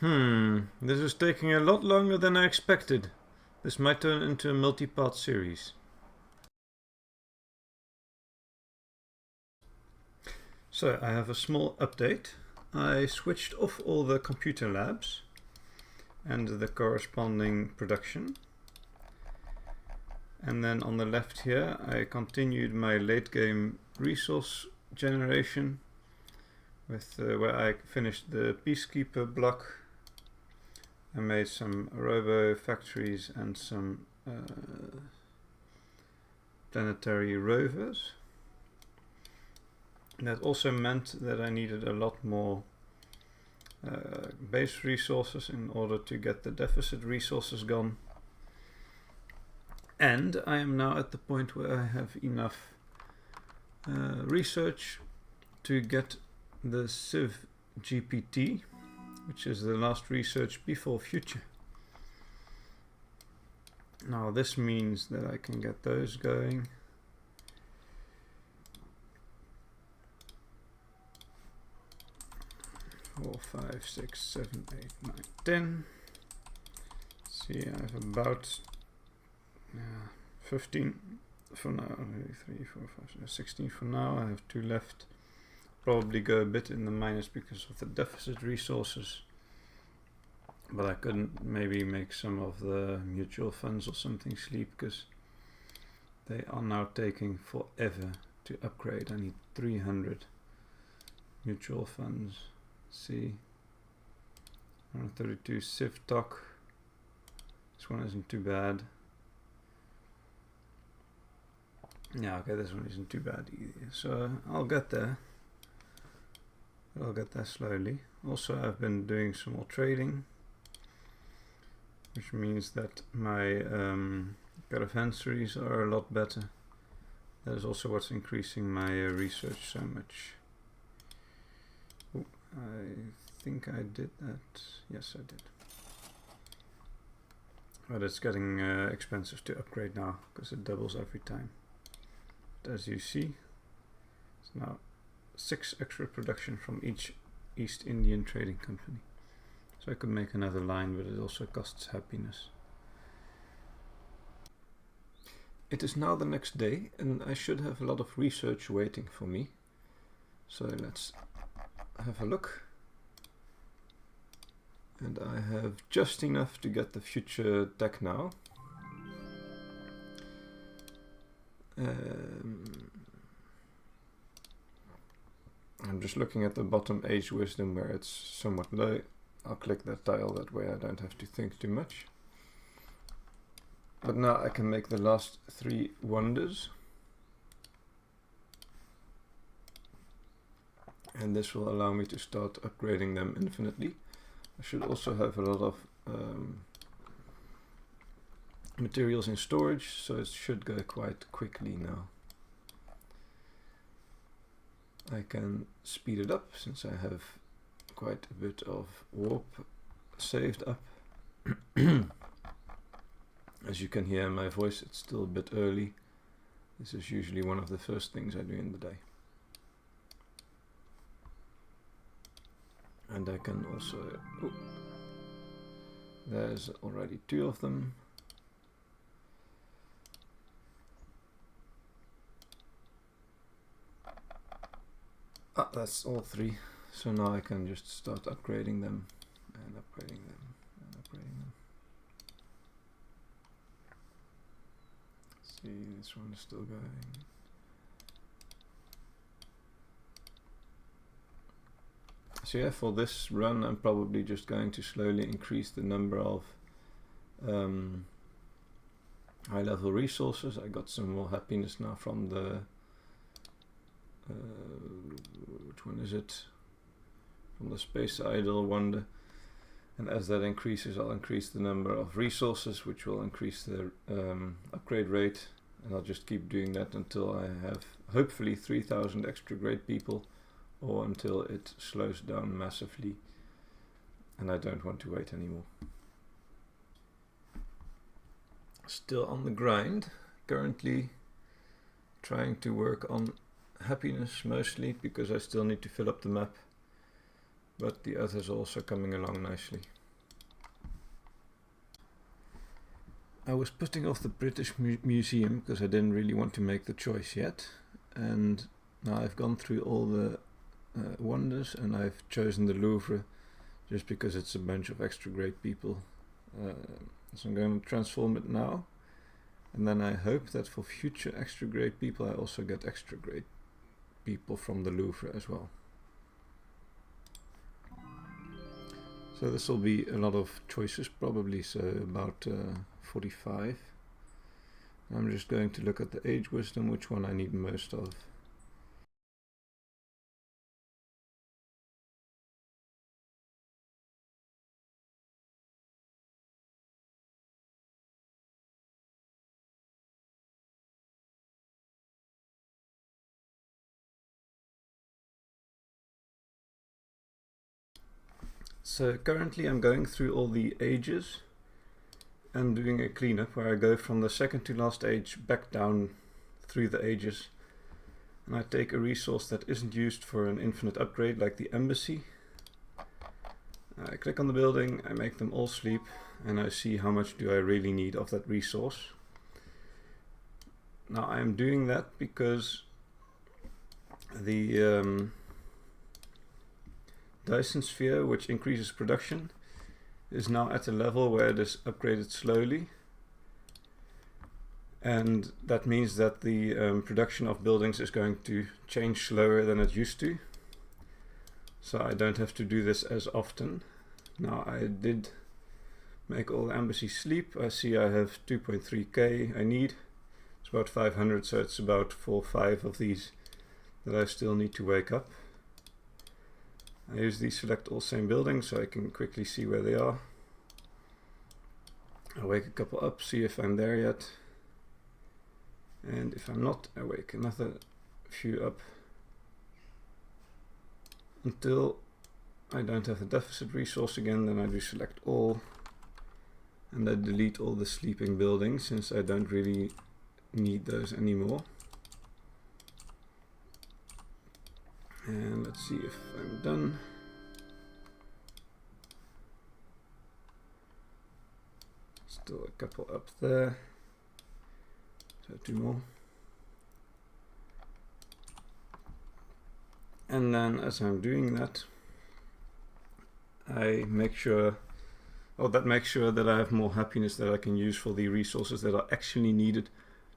This is taking a lot longer than I expected. This might turn into a multi-part series. So I have a small update. I switched off all the computer labs and the corresponding production. And then on the left here I continued my late game resource generation with where I finished the Peacekeeper block. I made some robo factories and some planetary rovers. That also meant that I needed a lot more base resources in order to get the deficit resources gone. And I am now at the point where I have enough research to get the CivGPT, which is the last research before future. Now this means that I can get those going. Four, 5, 6, 7, 8, 9, 10. See, I have about 15 for now. 3, 4, 5, 16 for now. I have 2 left. Probably go a bit in the minus because of the deficit resources. But I couldn't maybe make some of the mutual funds or something sleep because they are now taking forever to upgrade. I need 300 mutual funds. See, 132 CivTalk. This one isn't too bad. Yeah, okay, this one isn't too bad either. So I'll get there. I'll get there slowly. Also, I've been doing some more trading, which means that my caravanseries are a lot better. That is also what's increasing my research so much. Ooh, I think I did that. Yes, I did. But it's getting expensive to upgrade now because it doubles every time. But as you see, it's now 6 extra production from each East Indian trading company. So I could make another line, but it also costs happiness. It is now the next day and I should have a lot of research waiting for me. So let's have a look. And I have just enough to get the future tech now. I'm just looking at the bottom age wisdom where it's somewhat low. I'll click that tile, that way I don't have to think too much. But now I can make the last 3 wonders. And this will allow me to start upgrading them infinitely. I should also have a lot of materials in storage, so it should go quite quickly now. I can speed it up since I have quite a bit of warp saved up. As you can hear in my voice, it's still a bit early. This is usually one of the first things I do in the day. And I can also, there's already 2 of them. Ah, that's all 3. So now I can just start upgrading them and upgrading them and upgrading them. See, this one is still going. So yeah, for this run I'm probably just going to slowly increase the number of high level resources. I got some more happiness now from the which one is it? From the CivIdle wonder. And as that increases, I'll increase the number of resources, which will increase the upgrade rate. And I'll just keep doing that until I have hopefully 3,000 extra great people, or until it slows down massively and I don't want to wait anymore. Still on the grind, currently trying to work on happiness mostly because I still need to fill up the map. but the others are also coming along nicely. I was putting off the British Museum because I didn't really want to make the choice yet, and now I've gone through all the wonders and I've chosen the Louvre just because it's a bunch of extra great people. So I'm going to transform it now, and then I hope that for future extra great people I also get extra great people from the Louvre as well. So this will be a lot of choices probably, so about 45. I'm just going to look at the age wisdom, which one I need most of. So currently I'm going through all the ages and doing a cleanup where I go from the second to last age back down through the ages, and I take a resource that isn't used for an infinite upgrade like the embassy. I click on the building, I make them all sleep, and I see how much do I really need of that resource. Now I am doing that because the Dyson sphere, which increases production, is now at a level where it is upgraded slowly, and that means that the production of buildings is going to change slower than it used to, so I don't have to do this as often. Now I did make all the embassies sleep. I see I have 2.3k I need. It's about 500, so it's about 4 or 5 of these that I still need to wake up. I use the select all same buildings so I can quickly see where they are. I wake a couple up, see if I'm there yet, and if I'm not, I wake another few up until I don't have a deficit resource again. Then I do select all, and I delete all the sleeping buildings since I don't really need those anymore. And let's see if I'm done. Still a couple up there, so 2 more. And then as I'm doing that, I make sure, that makes sure that I have more happiness that I can use for the resources that are actually needed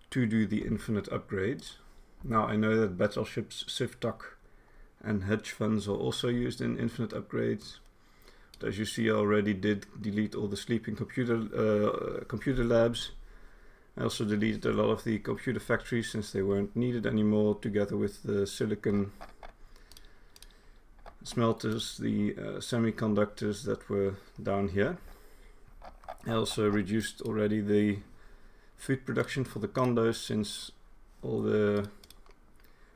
to do the infinite upgrades. Now I know that battleships, CivIdle, and hedge funds are also used in infinite upgrades. But as you see, I already did delete all the sleeping computer labs. I also deleted a lot of the computer factories since they weren't needed anymore, together with the silicon smelters, the semiconductors that were down here. I also reduced already the food production for the condos since all the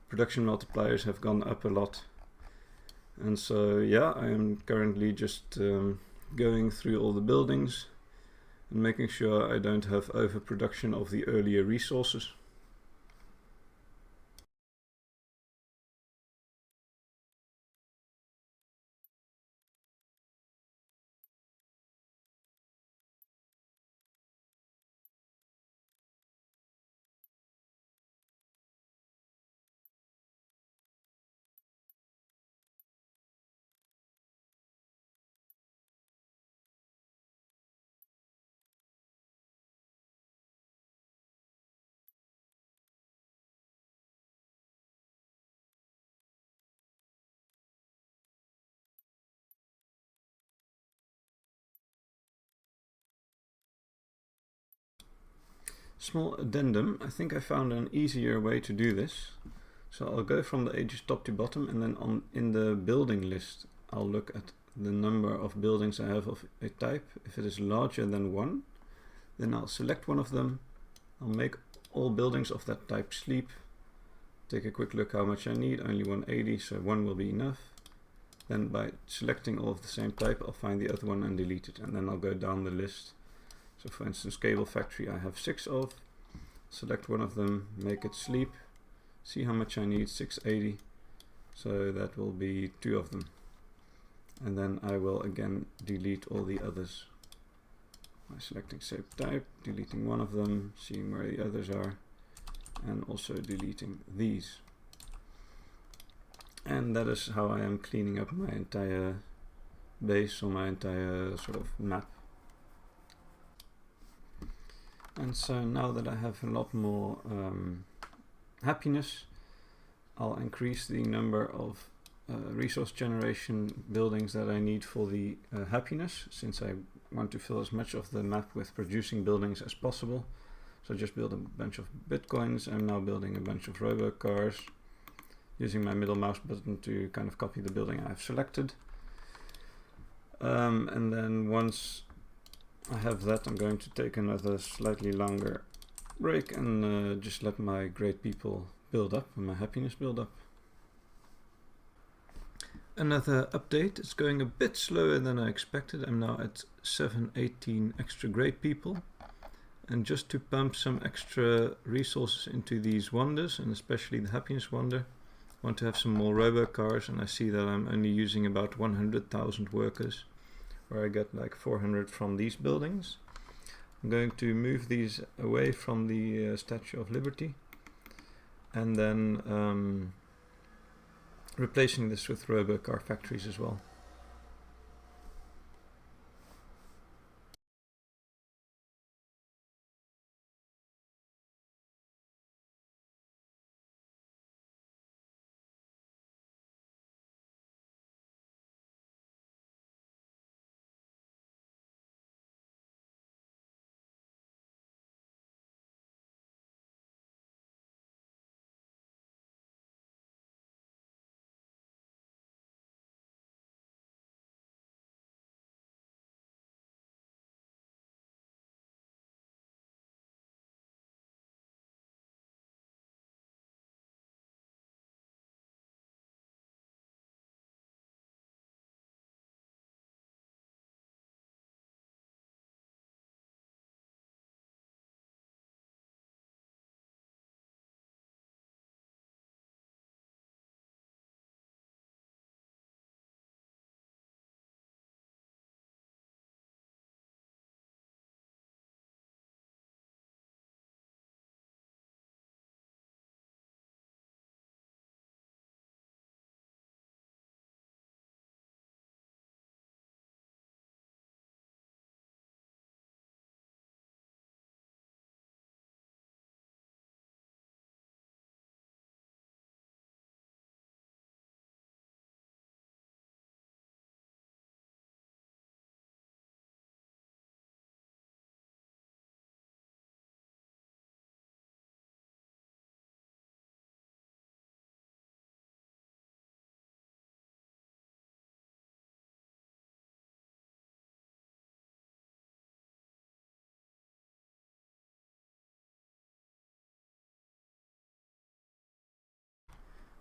production multipliers have gone up a lot. And so yeah, I am currently just going through all the buildings and making sure I don't have overproduction of the earlier resources. Small addendum, I think I found an easier way to do this. So I'll go from the ages top to bottom, and then in the building list I'll look at the number of buildings I have of a type. If it is larger than 1, then I'll select one of them. I'll make all buildings of that type sleep. Take a quick look how much I need, only 180, so 1 will be enough. Then by selecting all of the same type, I'll find the other one and delete it, and then I'll go down the list. So for instance, cable factory I have 6 of. Select one of them, make it sleep, see how much I need, 680. So that will be 2 of them. and then I will again delete all the others by selecting save type, deleting one of them, seeing where the others are, and also deleting these. And that is how I am cleaning up my entire base, or my entire sort of map. And so now that I have a lot more happiness, I'll increase the number of resource generation buildings that I need for the happiness, since I want to fill as much of the map with producing buildings as possible. So just build a bunch of bitcoins. I'm now building a bunch of robo cars, using my middle mouse button to kind of copy the building I've selected. And then once I have that, I'm going to take another slightly longer break and just let my great people build up and my happiness build up. Another update, it's going a bit slower than I expected. I'm now at 718 extra great people. And just to pump some extra resources into these wonders, and especially the happiness wonder, I want to have some more robo cars, and I see that I'm only using about 100,000 workers, where I get like 400 from these buildings. I'm going to move these away from the Statue of Liberty, and then replacing this with robo car factories as well.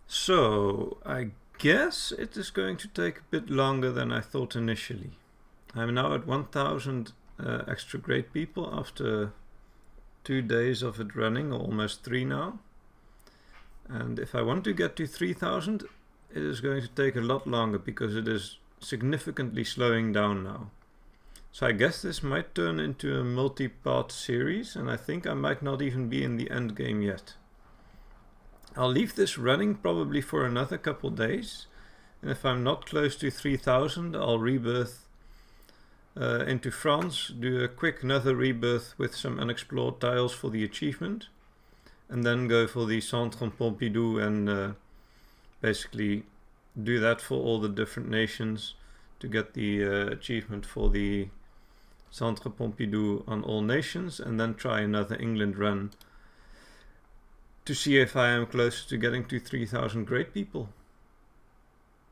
So I guess it is going to take a bit longer than I thought initially. I'm now at 1,000 extra great people after 2 days of it running, or almost 3 now. And if I want to get to 3,000, it is going to take a lot longer, because it is significantly slowing down now. So I guess this might turn into a multi-part series, and I think I might not even be in the end game yet. I'll leave this running probably for another couple days, and if I'm not close to 3,000, I'll rebirth into France, do a quick another rebirth with some unexplored tiles for the achievement, and then go for the Centre Pompidou and basically do that for all the different nations to get the achievement for the Centre Pompidou on all nations, and then try another England run to see if I am closer to getting to 3,000 great people.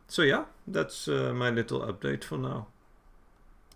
So yeah, that's my little update for now.